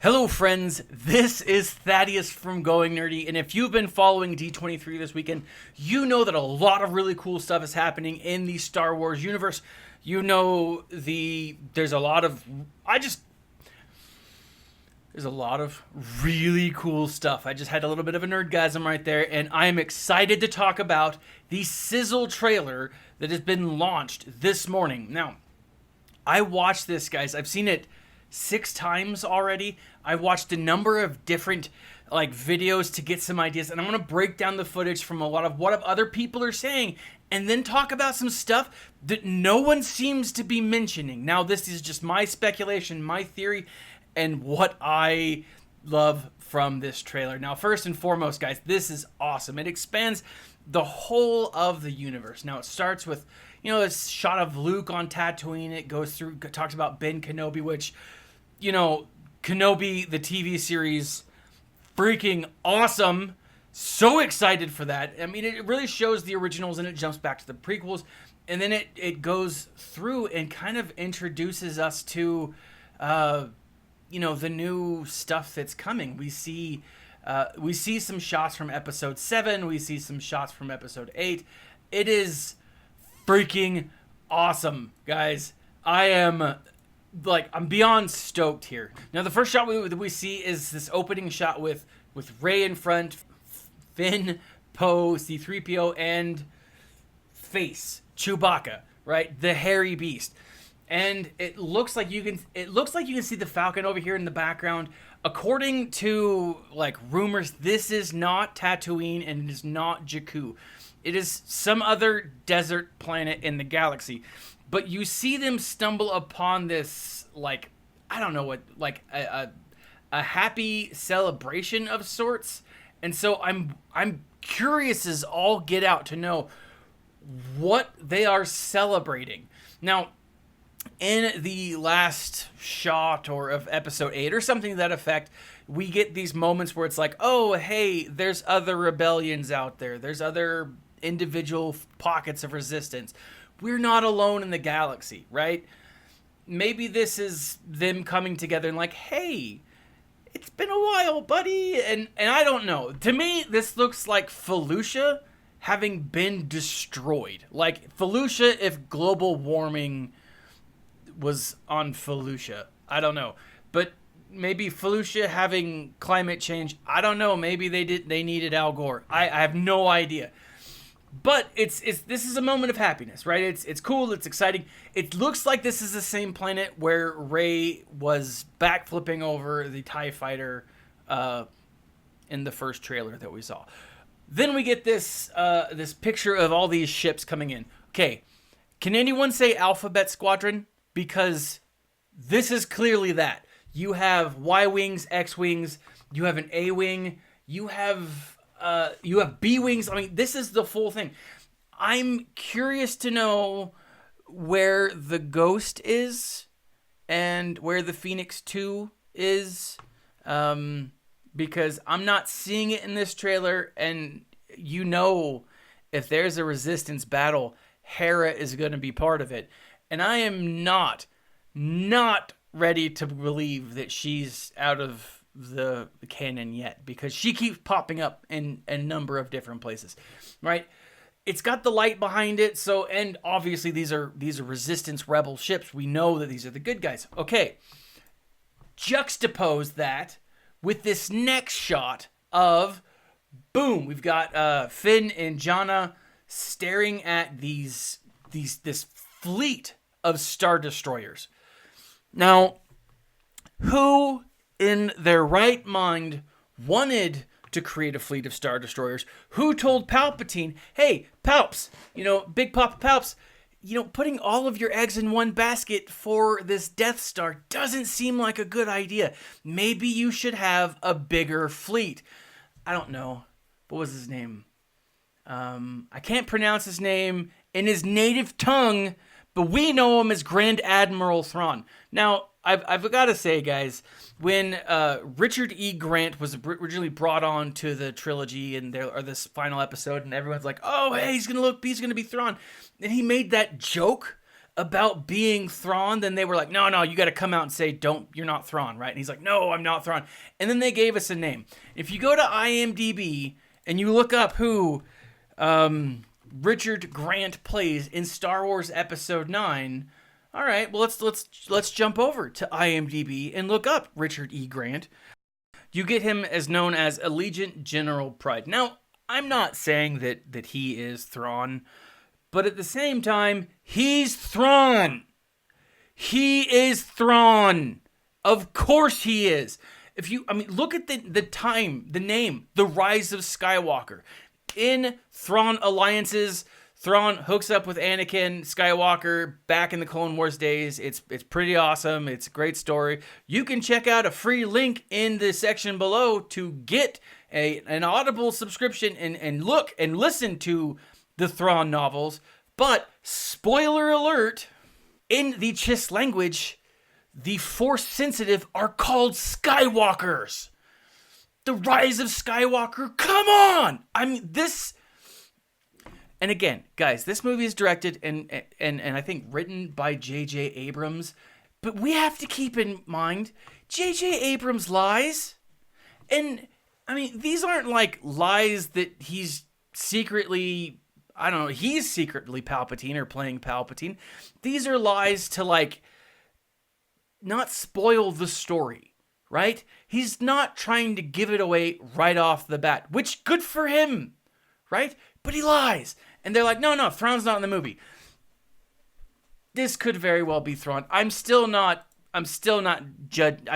Hello friends, this is Thaddeus from Going Nerdy, and if you've been following D23 this weekend, you know that a lot of really cool stuff is happening in the Star Wars universe. You know there's a lot of really cool stuff. I just had a little bit of a nerdgasm right there, and I am excited to talk about the sizzle trailer that has been launched this morning. Now, I watched this, guys. I've seen it 6 times already. I watched a number of different videos to get some ideas, and I'm going to break down the footage from a lot of what other people are saying and then talk about some stuff that no one seems to be mentioning. Now, this is just my speculation, my theory, and what I love from this trailer. Now, first and foremost, guys, this is awesome. It expands the whole of the universe. Now, it starts with, this shot of Luke on Tatooine. It goes through, talks about Ben Kenobi, which, Kenobi, the TV series, freaking awesome. So excited for that. I mean, it really shows the originals and it jumps back to the prequels. And then it goes through and kind of introduces us to, the new stuff that's coming. We see some shots from episode 7. We see some shots from episode 8. It is freaking awesome, guys. I'm beyond stoked here. Now, the first shot we see is this opening shot with Rey in front, Finn, Poe, C-3PO, and Chewbacca, right? The hairy beast. And it looks like you can see the Falcon over here in the background. According to rumors, this is not Tatooine and it is not Jakku. It is some other desert planet in the galaxy. But you see them stumble upon this, a happy celebration of sorts. And so I'm curious as all get out to know what they are celebrating. Now, in the last shot of episode 8 or something to that effect, we get these moments where it's like, oh, hey, there's other rebellions out there. There's other individual pockets of resistance. We're not alone in the galaxy, right? Maybe this is them coming together and hey, it's been a while, buddy. And I don't know. To me, this looks like Felucia having been destroyed. Like Felucia if global warming was on Felucia. I don't know. But maybe Felucia having climate change. I don't know. Maybe they needed Al Gore. I have no idea. But this is a moment of happiness, right? It's cool, it's exciting. It looks like this is the same planet where Rey was backflipping over the TIE fighter in the first trailer that we saw. Then we get this picture of all these ships coming in. Okay, can anyone say Alphabet Squadron? Because this is clearly that. You have Y-Wings, X-Wings, you have an A-Wing, you have B-Wings. I mean, this is the full thing. I'm curious to know where the Ghost is and where the Phoenix 2 is, because I'm not seeing it in this trailer, and if there's a Resistance battle, Hera is going to be part of it. And I am not ready to believe that she's out of the canon yet, because she keeps popping up in a number of different places, right? It's got the light behind it, so, and obviously these are Resistance rebel ships. We know that these are the good guys. Okay, juxtapose that with this next shot of, boom, we've got Finn and Janna staring at this fleet of Star Destroyers. Now, who in their right mind wanted to create a fleet of Star Destroyers? Who told Palpatine, hey, Palps, Big Papa Palps, putting all of your eggs in one basket for this Death Star doesn't seem like a good idea. Maybe you should have a bigger fleet. I don't know. What was his name? I can't pronounce his name in his native tongue, but we know him as Grand Admiral Thrawn. Now, I've got to say, guys, when Richard E. Grant was originally brought on to the trilogy and this final episode, and everyone's like, oh, hey, he's gonna be Thrawn, and he made that joke about being Thrawn, then they were like, no, you got to come out and say, you're not Thrawn, right? And he's like, no, I'm not Thrawn. And then they gave us a name. If you go to IMDb and you look up who Richard Grant plays in Star Wars Episode 9, all right, well, let's jump over to IMDb and look up Richard E. Grant. You get him as known as Allegiant General Pride. Now, I'm not saying that he is Thrawn, but at the same time, he's Thrawn. He is Thrawn. Of course he is. Look at the name, The Rise of Skywalker. In Thrawn Alliances, Thrawn hooks up with Anakin Skywalker back in the Clone Wars days. It's pretty awesome. It's a great story. You can check out a free link in the section below to get an Audible subscription and look and listen to the Thrawn novels. But, spoiler alert, in the Chiss language, the Force sensitive are called Skywalkers. The Rise of Skywalker, come on! And again, guys, this movie is directed and I think written by J.J. Abrams. But we have to keep in mind, J.J. Abrams lies. And, these aren't like lies that he's secretly, he's secretly Palpatine or playing Palpatine. These are lies to, not spoil the story, right? He's not trying to give it away right off the bat, which, good for him, right? But he lies. And they're like, no, Thrawn's not in the movie. This could very well be Thrawn. I'm still not judged.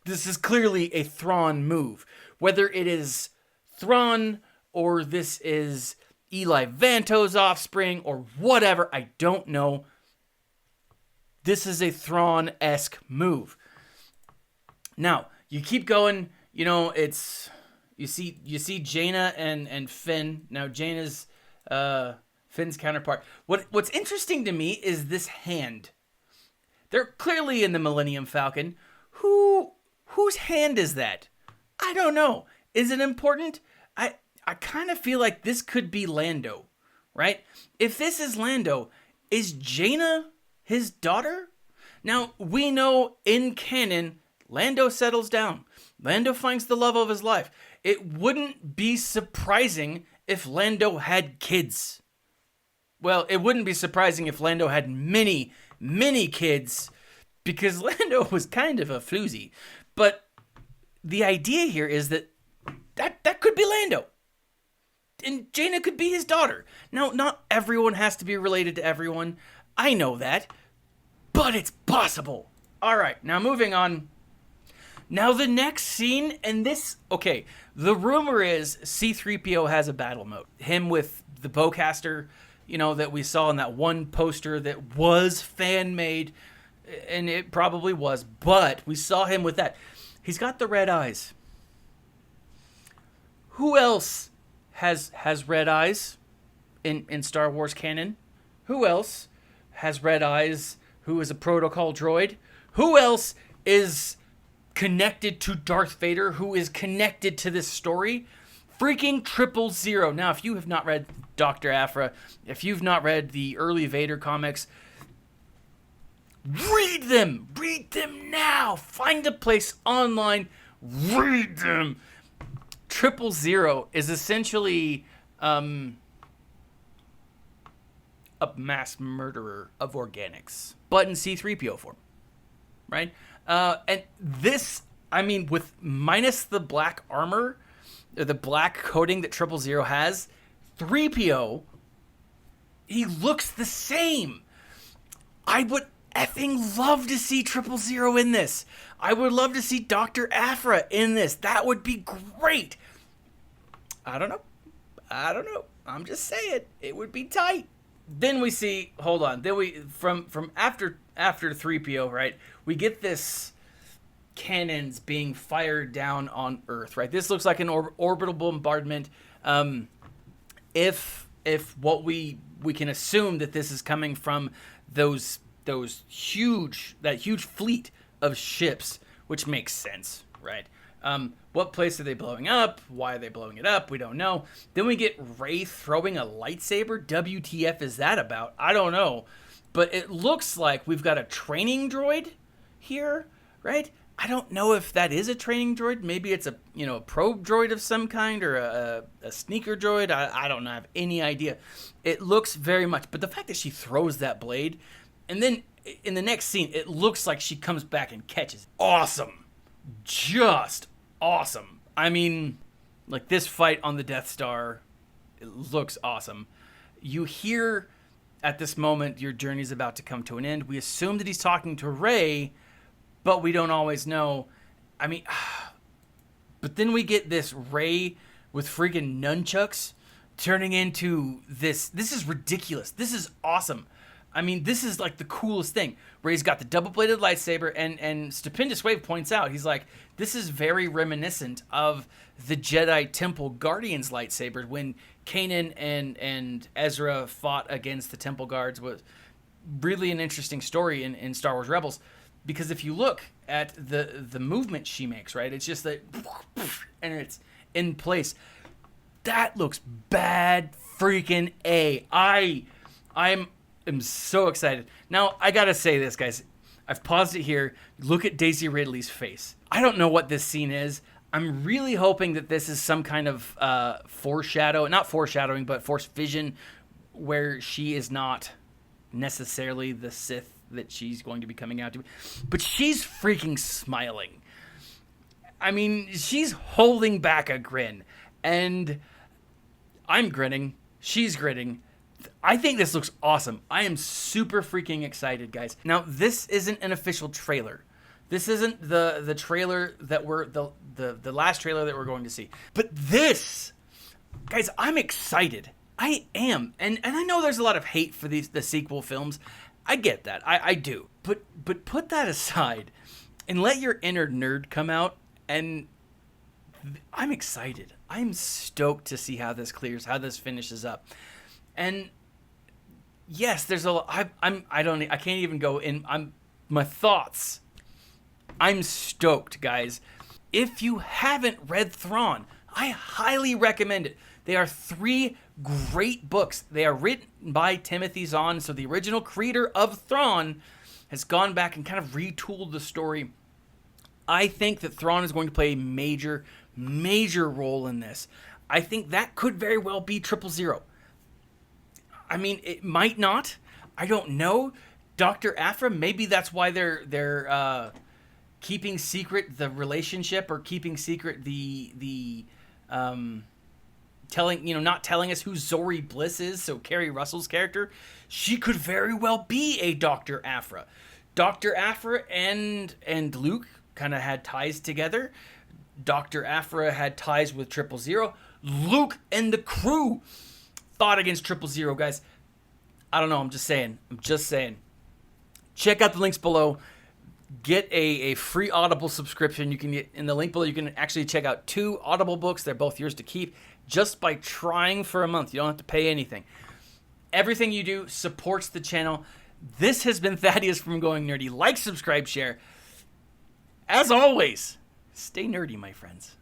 This is clearly a Thrawn move. Whether it is Thrawn or this is Eli Vanto's offspring or whatever, I don't know. This is a Thrawn-esque move. Now, you keep going, it's you see Jaina and Finn. Now Jaina's Finn's counterpart. What's interesting to me is this hand. They're clearly in the Millennium Falcon. Whose hand is that? I don't know. Is it important? I kind of feel like this could be Lando, right? If this is Lando, is Jaina his daughter? Now, we know in canon, Lando settles down. Lando finds the love of his life. It wouldn't be surprising if Lando had kids. Well, it wouldn't be surprising if Lando had many, many kids, because Lando was kind of a floozy. But the idea here is that could be Lando. And Jaina could be his daughter. Now, not everyone has to be related to everyone. I know that. But it's possible. All right, now moving on. Now the next scene, and this, okay, the rumor is C-3PO has a battle mode. Him with the bowcaster, that we saw in that one poster that was fan-made, and it probably was, but we saw him with that. He's got the red eyes. Who else has red eyes in Star Wars canon? Who else has red eyes who is a protocol droid? Who else is connected to Darth Vader, who is connected to this story? Freaking 000. Now, if you have not read Dr. Aphra, if you've not read the early Vader comics, read them. Read them now. Find a place online. Read them. 000 is essentially a mass murderer of organics, but in C-3PO form, right? And this, with minus the black armor, the black coating that 000 has, 3PO, he looks the same. I would effing love to see 000 in this. I would love to see Dr. Aphra in this. That would be great. I don't know. I'm just saying. It would be tight. Then we see, hold on. Then we, from after 3PO, right, we get this cannons being fired down on Earth, right? This looks like an orbital bombardment. If what we can assume that this is coming from that huge fleet of ships, which makes sense, right? What place are they blowing up? Why are they blowing it up? We don't know. Then we get Rey throwing a lightsaber. WTF is that about? I don't know. but it looks like we've got a training droid here, right? I don't know if that is a training droid. Maybe it's a probe droid of some kind, or a sneaker droid. I don't know. I have any idea. It looks very much, but the fact that she throws that blade, and then in the next scene, it looks like she comes back and catches. Awesome. Just awesome. I mean, like, this fight on the Death Star, it looks awesome. You hear at this moment your journey's about to come to an end. We assume that he's talking to Rey, but we don't always know. I mean, but then we get this Rey with freaking nunchucks turning into this. This is ridiculous. This is awesome. I mean, this is like the coolest thing. Rey's got the double-bladed lightsaber, and Stupendous Wave points out, he's like, this is very reminiscent of the Jedi Temple Guardians lightsabers when Kanan and Ezra fought against the Temple Guards. Was really an interesting story in Star Wars Rebels, because if you look at the movement she makes, right, it's just that, and it's in place. That looks bad freaking A. I'm so excited. Now, I gotta say this, guys. I've paused it here. Look at Daisy Ridley's face. I don't know what this scene is. I'm really hoping that this is some kind of not foreshadowing, but force vision, where she is not necessarily the Sith that she's going to be coming out to. But she's freaking smiling. I mean, she's holding back a grin. And I'm grinning. She's grinning. I think this looks awesome. I am super freaking excited, guys. Now, this isn't an official trailer. This isn't the trailer that we're the last trailer that we're going to see. But this, guys, I'm excited. I am. And I know there's a lot of hate for the sequel films. I get that. I do. But put that aside and let your inner nerd come out, and I'm excited. I'm stoked to see how this clears, how this finishes up. And yes, there's a lot. I can't even go in. My thoughts. I'm stoked, guys. If you haven't read Thrawn, I highly recommend it. They are 3 great books. They are written by Timothy Zahn, so the original creator of Thrawn has gone back and kind of retooled the story. I think that Thrawn is going to play a major, major role in this. I think that could very well be 000. I mean, it might not. I don't know. Dr. Aphra, maybe that's why they're keeping secret the relationship, or keeping secret the not telling us who Zori Bliss is. So Kerry Russell's character, she could very well be a Dr. Aphra. Dr. Aphra and Luke kind of had ties together. Dr. Aphra had ties with 000. Luke and the crew fought against 000, guys. I don't know. I'm just saying. Check out the links below. Get a free Audible subscription. You can get in the link below. You can actually check out 2 Audible books. They're both yours to keep just by trying for a month. You don't have to pay anything. Everything you do supports the channel. This has been Thaddeus from Going Nerdy. Like, subscribe, share. As always, stay nerdy, my friends.